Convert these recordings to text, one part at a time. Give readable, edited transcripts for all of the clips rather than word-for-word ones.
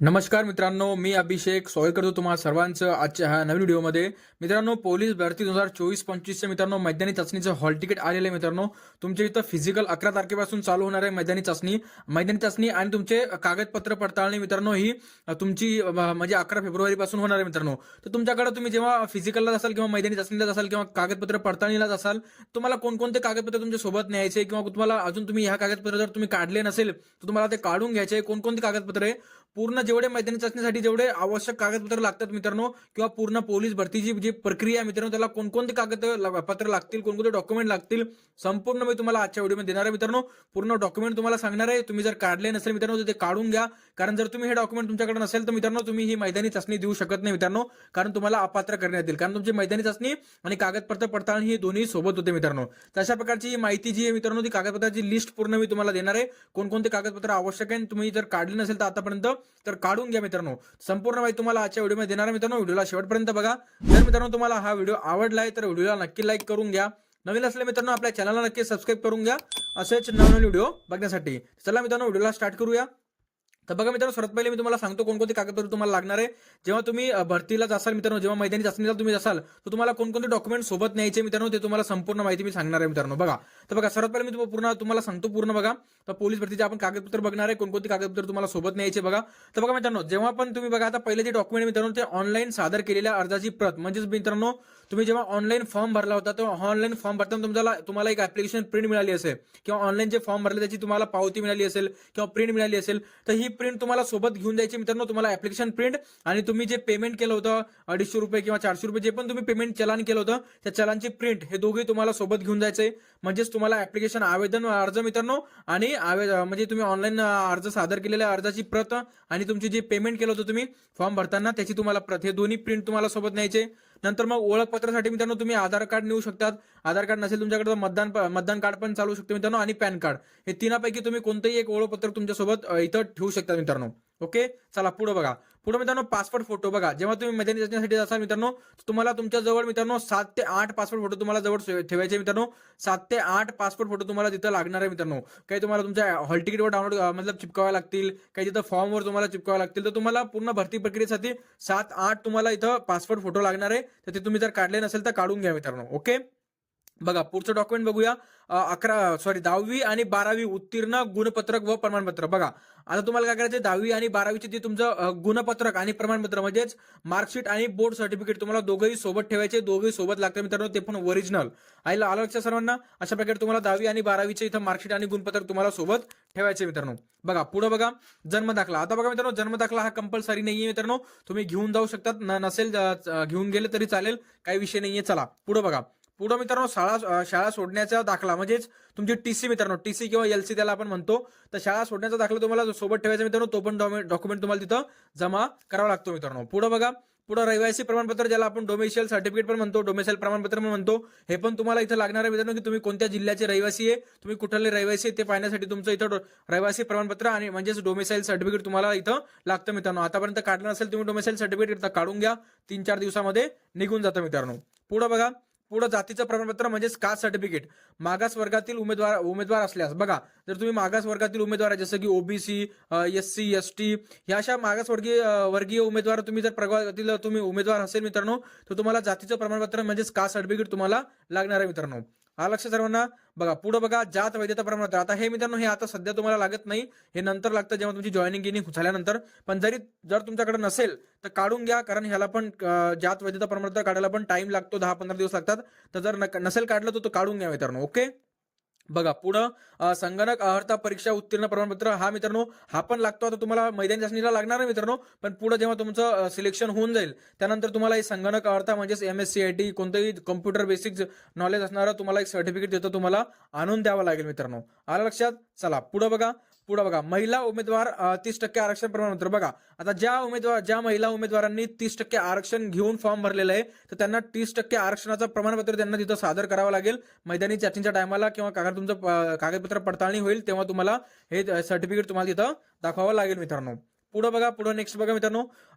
नमस्कार मित्रांनो, मी अभिषेक स्वागत करतो तुम्हा सर्वांचं आजच्या ह्या नवीन व्हिडिओमध्ये. मित्रांनो, पोलीस भरती 2024-25च्या मित्रांनो मैदानी चाचणीचं हॉल तिकीट आलेलं आहे. मित्रांनो, तुमच्या इथं फिजिकल 11 तारखेपासून चालू होणार आहे मैदानी चाचणी आणि तुमचे कागदपत्र पडताळणी मित्रांनो ही तुमची म्हणजे 11 फेब्रुवारीपासून होणार आहे मित्रांनो. तर तुमच्याकडे तुम्ही जेव्हा फिजिकलला असाल किंवा मैदानी चाचणीला असाल किंवा कागदपत्र पडताळणीला असाल, तुम्हाला कोणकोणते कागदपत्र तुमच्या सोबत न्यायचे किंवा तुम्हाला अजून तुम्ही ह्या कागदपत्र जर तुम्ही काढले नसेल तर तुम्हाला ते काढून घ्यायचे. कोणकोणते कागदपत्र आहे, पूर्ण जेवढे मैदानी चाचणीसाठी जेवढे आवश्यक कागदपत्र लागतात मित्रांनो किंवा पूर्ण पोलीस भरतीची जी प्रक्रिया आहे मित्रांनो, त्याला कोणकोणते कागदपत्र लागतील, कोणकोणते डॉक्युमेंट लागतील, संपूर्ण मी तुम्हाला आजच्या व्हिडिओमध्ये देणार आहे मित्रांनो. पूर्ण डॉक्युमेंट तुम्हाला सांगणार आहे. तुम्ही जर काढले नसेल मित्रांनो तर ते काढून घ्या, कारण जर तुम्ही हे डॉक्युमेंट तुमच्याकडे नसेल तर मित्रांनो तुम्ही ही मैदानी चाचणी देऊ शकत नाही मित्रांनो, कारण तुम्हाला अपात्र करण्यात येईल. कारण तुमची मैदानी चाचणी आणि कागदपत्र पडताळणी ही दोन्ही सोबत होते मित्रांनो. तशा प्रकारची ही माहिती जी आहे मित्रांनो, ती कागदपत्राची लिस्ट पूर्ण मी तुम्हाला देणार आहे. कोणकोणते कागदपत्र आवश्यक आहे, तुम्ही जर काढले नसेल तर आतापर्यंत तर काढून घ्या मित्रांनो. संपूर्ण माहिती तुम्हाला आजच्या व्हिडिओमध्ये देणार आहे मित्रांनो. व्हिडिओला शेवटपर्यंत बघा. जर मित्रांनो तुम्हाला हा व्हिडिओ आवडलाय तर व्हिडिओला नक्की लाईक करून घ्या. नवीन असले मित्रांनो आपल्या चॅनलला नक्की सबस्क्राईब करून घ्या असेच नवनवीन व्हिडिओ बघण्यासाठी. चला मित्रांनो व्हिडिओला स्टार्ट करूया. तर बघा मित्रांनो, सर्वात पहिले मी तुम्हाला सांगतो कोणकोणते कागदपत्र तुम्हाला लागणार आहे. जेव्हा तुम्ही भरतीला जासाल मित्रांनो, जेव्हा मैदानी चाचणीला तुम्ही जासाल तर तुम्हाला कोणकोणते डॉक्युमेंट सोबत न्यायचे मित्रांनो, ते तुम्हाला संपूर्ण माहिती मी सांगणार आहे मित्रांनो. बघा, तर बघा सर्वात पहिले मी तुम्हाला सांगतो पूर्ण बघा. तर पोलीस भरतीचे आपण कागदपत्र बघणार आहे, कोणकोणते कागदपत्र तुम्हाला सोबत न्यायचे बघा. तर बघा मित्रांनो, जेव्हा पण तुम्ही बघा आता पहिले जे डॉक्युमेंट मित्रांनो ते ऑनलाईन सादर केलेल्या अर्जाची प्रत, म्हणजेच मित्रांनो तुम्ही जेव्हा ऑनलाईन फॉर्म भरला होता तेव्हा ऑनलाईन फॉर्म भरताना तुम्हाला एक ऍप्लिकेशन प्रिंट मिळाली असेल किंवा ऑनलाईन जे फॉर्म भरले त्याची तुम्हाला पावती मिळाली असेल किंवा प्रिंट मिळाली असेल, तर ही प्रिंट तुम्हाला सोबत घेऊन जायची मित्रांनो. तुम्हाला ऍप्लिकेशन प्रिंट आणि तुम्ही जे पेमेंट केलं होतं 250 रुपये किंवा 400 रुपये जे पण तुम्ही पेमेंट चलान केलं होतं त्या चलानची प्रिंट हे दोघे तुम्हाला सोबत घेऊन जायचंय. म्हणजेच तुम्हाला ऍप्लिकेशन आवेदन अर्ज मित्रांनो आणि म्हणजे तुम्ही ऑनलाईन अर्ज सादर केलेल्या अर्जाची प्रत आणि तुमची जे पेमेंट केलं होतं तुम्ही फॉर्म भरताना त्याची तुम्हाला प्रत, हे दोन्ही प्रिंट तुम्हाला सोबत न्यायचे. नंतर मग ओळखपत्रासाठी मित्रांनो तुम्ही आधार कार्ड नेऊ शकतात. आधार कार्ड नसेल तुमच्याकडे मतदान कार्ड पण चालू शकते मित्रांनो आणि पॅन कार्ड, हे तीनापैकी तुम्ही कोणतेही एक ओळखपत्र तुमच्यासोबत इथं ठेवू शकता मित्रांनो. ओके, चला पुढे बघा. पुढे मित्रांनो पासपोर्ट फोटो बघा. जेव्हा तुम्ही मैदानी चाचणीसाठी जासाल मित्रांनो, तुम्हाला तुमच्या जवळ मित्रांनो 7 ते 8 पासपोर्ट फोटो तुम्हाला जवळ ठेवायचे मित्रांनो. 7 ते 8 पासपोर्ट फोटो तुम्हाला तिथं लागणार आहे मित्रांनो. काही तुम्हाला तुमच्या हॉल तिकीटवर डाउनलोड मतलब चिपकावे लागतील, काही तिथं फॉर्मवर तुम्हाला चिपकावे लागतील. तर तुम्हाला पूर्ण भरती प्रक्रियेसाठी 7-8 तुम्हाला इथं पासपोर्ट फोटो लागणार आहे. तर ते तुम्ही जर काढले नसेल तर काढून घ्या मित्रांनो. ओके, बघा पुढचं डॉक्युमेंट बघूया. 10वी आणि 12वी उत्तीर्ण गुणपत्रक व प्रमाणपत्र. बघा आता तुम्हाला काय करायचं, 10वी आणि 12वीचे जे तुमचं गुणपत्रक आणि प्रमाणपत्र म्हणजेच मार्कशीट आणि बोर्ड सर्टिफिकेट तुम्हाला दोघंही सोबत ठेवायचे. दोघंही सोबत लागतात मित्रांनो, ते पण ओरिजिनल. आलं लक्षात सर्वांना. अशा प्रकारे तुम्हाला 10वी आणि 12वीचे इथं मार्कशीट आणि गुणपत्रक तुम्हाला सोबत ठेवायचे मित्रांनो. बघा पुढे बघा, जन्म दाखला. आता बघा मित्रांनो, जन्म दाखला हा कंपल्सरी नाहीये मित्रांनो, तुम्ही घेऊन जाऊ शकतात. नसेल घेऊन गेले तरी चालेल, काही विषय नाहीये. चला पुढे बघा. पुढे मित्रांनो शाळा सोडण्याचा दाखला म्हणजेच तुमची टीसी मित्रांनो, टीसी किंवा एलसी त्याला आपण म्हणतो. तर शाळा सोडण्याचा दाखला तुम्हाला सोबत ठेवायचा मित्रांनो, तो पण डॉक्युमेंट तुम्हाला तिथं जमा करावा लागतो मित्रांनो. पुढे बघा. पुढे रहिवासी प्रमाणपत्र, ज्याला आपण डोमेशियल सर्टिफिकेट पण म्हणतो, डोमेशियल प्रमाणपत्र पण म्हणतो, हे पण तुम्हाला इथं लागणार आहे मित्रांनो, की तुम्ही कोणत्या जिल्ह्याचे रहिवासी आहे, तुम्ही कुठले रहिवासी आहे ते पाहण्यासाठी तुमचं इथं रहिवासी प्रमाणपत्र आणि म्हणजेच डोमेसाईल सर्टिफिकेट तुम्हाला इथं लागतं मित्रांनो. आतापर्यंत काढलं नसेल तुम्ही डोमेसाईल सर्टिफिकेट इथं काढून घ्या, 3-4 दिवसामध्ये निघून जातं मित्रांनो. पुढे बघा. पुढे जातीचं प्रमाणपत्र म्हणजेच कास्ट सर्टिफिकेट. मागास वर्गातील उमेदवार असल्यास बघा, जर तुम्ही मागास वर्गातील उमेदवार आहे जसं की ओबीसी, एससी, एसटी ह्या अशा मागास वर्गीय उमेदवार तुम्ही जर प्रवर्गातील तुम्ही उमेदवार असेल मित्रांनो, तर तुम्हाला जातीचं प्रमाणपत्र म्हणजेच कास्ट सर्टिफिकेट तुम्हाला लागणार आहे मित्रांनो. हा लक्ष सर्वांना. बघा पुढे बघा, जात वैधता प्रमाणपत्र. आता हे मित्रांनो हे आता सध्या तुम्हाला लागत नाही, हे नंतर लागतं जेव्हा तुमची जॉईनिंग झाल्यानंतर. पण जर तुमच्याकडे नसेल तर काढून घ्या, कारण ह्याला पण जात वैधता प्रमाणपत्र काढायला पण टाइम लागतो, 10-15 दिवस लागतात. तर जर नसेल काढलं तर तो काढून घ्या मित्रांनो. ओके, बघा पुढं संगणक अर्हता परीक्षा उत्तीर्ण प्रमाणपत्र. हा मित्रांनो हा पण लागतो. आता तुम्हाला मैदानी चाचणीला लागणार आहे मित्रांनो, पण पुढे जेव्हा तुमचं सिलेक्शन होऊन जाईल त्यानंतर तुम्हाला हे संगणक अर्हता म्हणजेच MSCIT कोणतंही कॉम्प्युटर बेसिक नॉलेज असणारं तुम्हाला एक सर्टिफिकेट देतं, तुम्हाला आणून द्यावं लागेल मित्रांनो. आलं लक्षात. चला पुढे बघा. महिला उमेदवार 30% आरक्षण प्रमाणपत्र. बघा आता ज्या महिला उमेदवारांनी 30% आरक्षण घेऊन फॉर्म भरलेला आहे तर त्यांना 30% आरक्षणाचं प्रमाणपत्र त्यांना तिथं सादर करावं लागेल मैदानी चाचणीच्या टायमाला, किंवा तुमचं कागदपत्र पडताळणी होईल तेव्हा तुम्हाला हे सर्टिफिकेट तुम्हाला तिथं दाखवावं लागेल मित्रांनो. पुढे बघा. पुढे नेक्स्ट बघा मित्रांनो,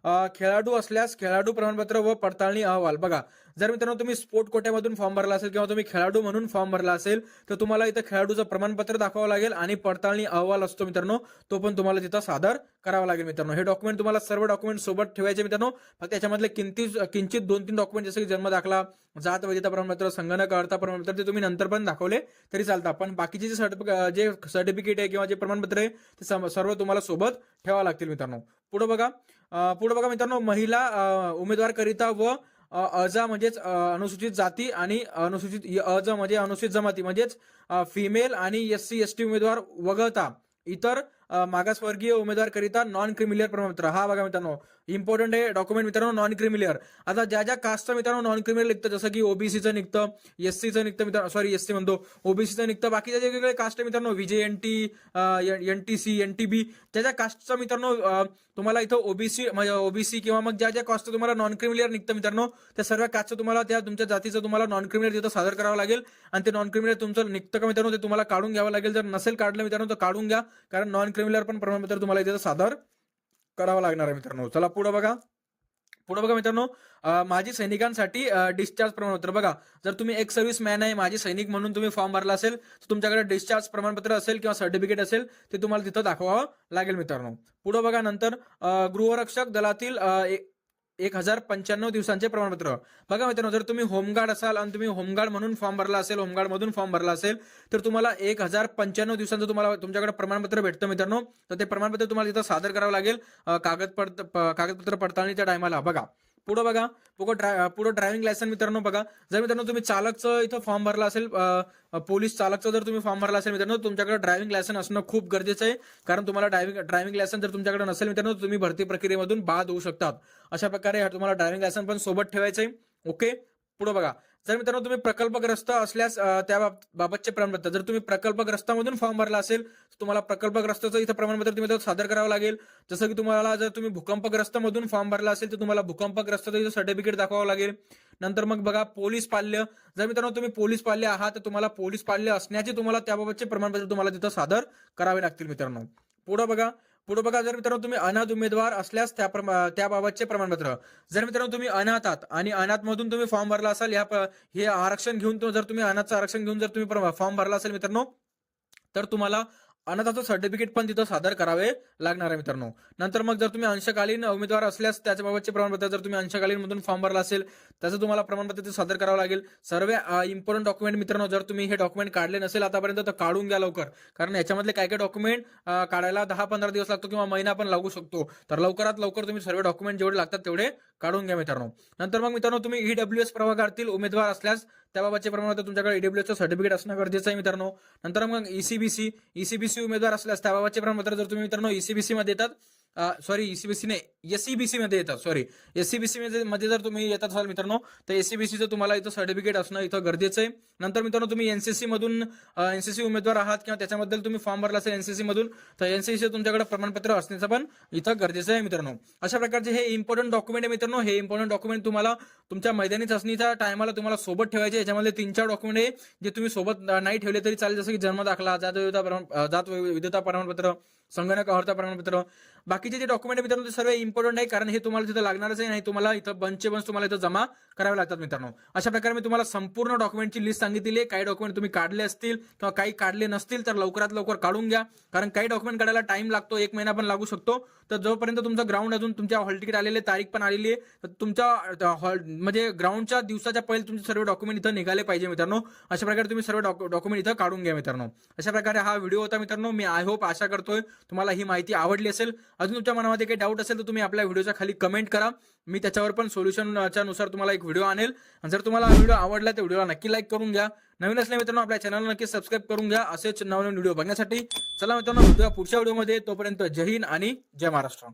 खेळाडू असल्यास खेळाडू प्रमाणपत्र व पडताळणी अहवाल. बघा जर मित्रांनो तुम्ही स्पोर्ट कोट्यामधून फॉर्म भरला असेल किंवा तुम्ही खेळाडू म्हणून फॉर्म भरला असेल तर तुम्हाला इथं खेळाडूचं प्रमाणपत्र दाखवावं लागेल आणि पडताळणी अहवाल असतो मित्रांनो, तो पण तुम्हाला तिथं सादर करावं लागेल मित्रांनो. हे डॉक्युमेंट तुम्हाला सर्व डॉक्युमेंट सोबत ठेवायचे मित्रांनो. फक्त त्याच्यामधले किंचित 2-3 डॉक्युमेंट जसे की जन्म दाखला, जात वैधता प्रमाणपत्र, संगणक अर्हता प्रमाणपत्र ते तुम्ही नंतर पण दाखवले तरी चालतात. पण बाकीचे जे सर्टिफिकेट आहे किंवा जे प्रमाणपत्र आहे ते सर्व तुम्हाला सोबत ठेवावं लागतील मित्रांनो. पुढे बघा मित्रांनो, महिला उमेदवार करिता व अजा म्हणजेच अनुसूचित जाती आणि अज म्हणजे अनुसूचित जमाती म्हणजेच फिमेल आणि SC ST उमेदवार वगळता इतर मागासवर्गीय उमेदवार करिता नॉन क्रिमिलियर प्रमाणपत्र. हा बघा मित्रांनो, इम्पॉर्टंट आहे डॉक्युमेंट मित्रांनो, नॉन क्रिमिलियर. आता ज्या कास्टचं मित्रांनो नॉन क्रिमिलियर निघतं, जसं की ओबीसीचं निघतं, SCचं निघतं मित्रांनो, सॉरी SC म्हणतो, ओबीसीचं निघतं, बाकीचे जे वेगवेगळे कास्ट आहे मित्रांनो, VJNT, NTC, NTB, ज्या कास्टचं मित्रांनो तुम्हाला इथं ओबीसी किंवा मग ज्या कास्टचं तुम्हाला नॉन क्रिमिलियर निघतं मित्रांनो, त्या सर्व कास्टचं तुम्हाला त्या तुमच्या जातीचं तुम्हाला नॉन क्रिमिलियर तिथं सादर करावं लागेल. आणि ते नॉन क्रिमिलियर तुमचं निघतं का मित्रांनो ते तुम्हाला काढून घ्यावं लागेल. जर नसेल काढलं मित्रांनो तर काढून घ्या, कारण नॉन क्रिमिलियर पण प्रमाणपत्र तुम्हाला इथे सादर करावं लागणार आहे मित्रांनो. चला पुढे बघा मित्रांनो, माजी सैनिकांसाठी डिस्चार्ज प्रमाणपत्र. बघा, जर तुम्ही एक सर्व्हिस मॅन आहे, माजी सैनिक म्हणून तुम्ही फॉर्म भरला असेल तर तुमच्याकडे डिस्चार्ज प्रमाणपत्र असेल किंवा सर्टिफिकेट असेल ते तुम्हाला तिथं दाखवावं लागेल मित्रांनो. पुढे बघा, नंतर गृहरक्षक दलातील 1095 दिवसांचे प्रमाणपत्र. बघा मित्रांनो, जर तुम्ही होमगार्ड असाल आणि तुम्ही होमगार्ड म्हणून फॉर्म भरला असेल, होमगार्ड मधून फॉर्म भरला असेल तर तुम्हाला 1095 दिवसांचं तुम्हाला तुमच्याकडे प्रमाणपत्र भेटतं मित्रांनो. तर ते प्रमाणपत्र तुम्हाला तिथं सादर करावं लागेल कागदपत्र पडताळणीच्या टायमाला. बघा पुढे ड्रायव्हिंग लायसन मित्रांनो. बघा, जर मित्रांनो तुम्ही चालकचं इथं फॉर्म भरला असेल, पोलीस चालकचं जर तुम्ही फॉर्म भरला असेल मित्रांनो, तुमच्याकडे ड्रायव्हिंग लायसन असणं खूप गरजेचं आहे. कारण तुम्हाला ड्रायव्हिंग लायसन जर तुमच्याकडे नसेल मित्रांनो तुम्ही भरती प्रक्रियेमधून बाद होऊ शकतात. अशा प्रकारे तुम्हाला ड्रायव्हिंग लायसन पण सोबत ठेवायचं आहे. ओके, पुढे बघा, जर मित्रांनो तुम्ही प्रकल्पग्रस्त असल्यास त्या बाबतचे प्रमाणपत्र. जर तुम्ही प्रकल्पग्रस्तामधून फॉर्म भरला असेल तर तुम्हाला प्रकल्पग्रस्ताचं इथं प्रमाणपत्र तुम्ही सादर करावं लागेल. जसं की तुम्हाला जर तुम्ही भूकंपग्रस्त मधून फॉर्म भरला असेल तर तुम्हाला भूकंपग्रस्ताचं इथं सर्टिफिकेट दाखवावं लागेल. नंतर मग बघा, पोलीस पाल्य. जर मित्रांनो तुम्ही पोलीस पाल्य आहात तर तुम्हाला पोलीस पाल्य असण्याचे तुम्हाला त्याबाबतचे प्रमाणपत्र तुम्हाला तिथं सादर करावे लागतील मित्रांनो. पुढे बघा, जर मित्रांनो तुम्ही अनाथ उमेदवार असल्यास त्याबाबतचे प्रमाणपत्र. जर मित्रांनो तुम्ही अनाथ आहात आणि अनाथ मधून तुम्ही फॉर्म भरला असाल, हे आरक्षण घेऊन जर तुम्ही अनाथचं आरक्षण घेऊन जर तुम्ही फॉर्म भरला असेल मित्रांनो तर तुम्हाला अनाथाचं सर्टिफिकेट पण तिथं सादर करावे लागणार आहे मित्रांनो. नंतर मग जर तुम्ही अंशकालीन उमेदवार असल्यास त्याच्याबाबतचे प्रमाणपत्र. जर तुम्ही अंशकालीन मधून फॉर्म भरला असेल त्याचं तुम्हाला प्रमाणपत्र सादर करावं लागेल. सर्व इम्पॉर्टंट डॉक्युमेंट मित्रांनो, जर तुम्ही हे डॉक्युमेंट काढले नसेल आतापर्यंत तर काढून घ्या लवकर, कारण याच्यामधले काय डॉक्युमेंट काढायला 10-15 दिवस लागतो किंवा महिना पण लागू शकतो. तर लवकरात लवकर तुम्ही सर्व डॉक्युमेंट जेवढे लागतात तेवढे काढून घ्या मित्रांनो. नंतर मग मित्रांनो तुम्ही EWS प्रभागातील उमेदवार असल्यास त्याबाबतचे प्रमाणपत्र तुमच्याकडे EWSचं सर्टिफिकेट असणं गरजेचं आहे मित्रांनो. नंतर मग ECBC उमेदवार असल्यास त्याबाबतचे प्रमाणपत्र. जर तुम्ही मित्रांनो ECBC मध्ये येतात, ECBC नाही SCBC मध्ये येतात, SCBC मध्ये जर तुम्ही येत असाल मित्रांनो तर SCBCचं तुम्हाला इथं सर्टिफिकेट असणं इथं गरजेचं आहे. नंतर मित्रांनो तुम्ही NCC मधून NCC उमेदवार आहात किंवा त्याच्याबद्दल तुम्ही फॉर्म भरला असेल NCC मधून तर NCC तुमच्याकडे प्रमाणपत्र असण्याचं पण इथं गरजेचं आहे मित्रांनो. अशा प्रकारचे हे इम्पॉर्टंट डॉक्युमेंट आहे मित्रांनो. हे इम्पॉर्टंट डॉक्युमेंट तुम्हाला तुमच्या मैदानी चाचणीच्या टायमाला तुम्हाला सोबत ठेवायचे. याच्यामध्ये 3-4 डॉक्युमेंट आहे जे तुम्ही सोबत नाही ठेवले तरी चालेल, जसं की जन्म दाखला, जात वैधता प्रमाणपत्र, संगणक अर्हता प्रमाणपत्र. बाकीचे जे डॉक्युमेंट आहे मित्रांनो ते सर्व इम्पॉर्टंट आहे, कारण हे तुम्हाला तिथं लागणारच आहे. नाही तुम्हाला इथं बंच तुम्हाला इथं जमा करावे लागतात मित्रांनो. अशा प्रकारे मी तुम्हाला संपूर्ण डॉक्युमेंटची लिस्ट सांगितली आहे. काही डॉक्युमेंट तुम्ही काढले असतील किंवा काही काढले नसतील तर लवकरात लवकर काढून घ्या, कारण काही डॉक्युमेंट काढायला टाइम लागतो, 1 महिना पण लागू शकतो. तर जोपर्यंत तुमचं ग्राउंड अजून तुमच्या हॉल तिकीट आलेले, तारीख पण आलेली आहे, तर तुमच्या हॉल म्हणजे ग्राउंडच्या दिवसाच्या पहिले तुमचे सर्व डॉक्युमेंट इथं निघाले पाहिजे मित्रांनो. अशा प्रकारे तुम्ही सर्व डॉक्युमेंट इथं काढून घ्या मित्रांनो. अशा प्रकारे हा व्हिडिओ होता मित्रांनो. मी आशा करतोय तुम्हाला ही माहिती आवडली असेल. अजून तुमच्या मनामध्ये काही डाऊट असेल तर तुम्ही आपल्या व्हिडिओच्या खाली कमेंट करा. मी त्याच्यावर पण सोल्युशनच्या नुसार तुम्हाला एक व्हिडिओ आणेल. आणि जर तुम्हाला हा व्हिडिओ आवडला तर व्हिडिओला नक्की लाईक करून घ्या. नवीन असल्या मित्रांनो आपल्या चॅनलला नक्की सबस्क्राईब करून घ्या असेच नवीन व्हिडिओ बघण्यासाठी. चला मित्रांनो, पुढच्या व्हिडिओमध्ये. तोपर्यंत जय हिंद आणि जय महाराष्ट्र.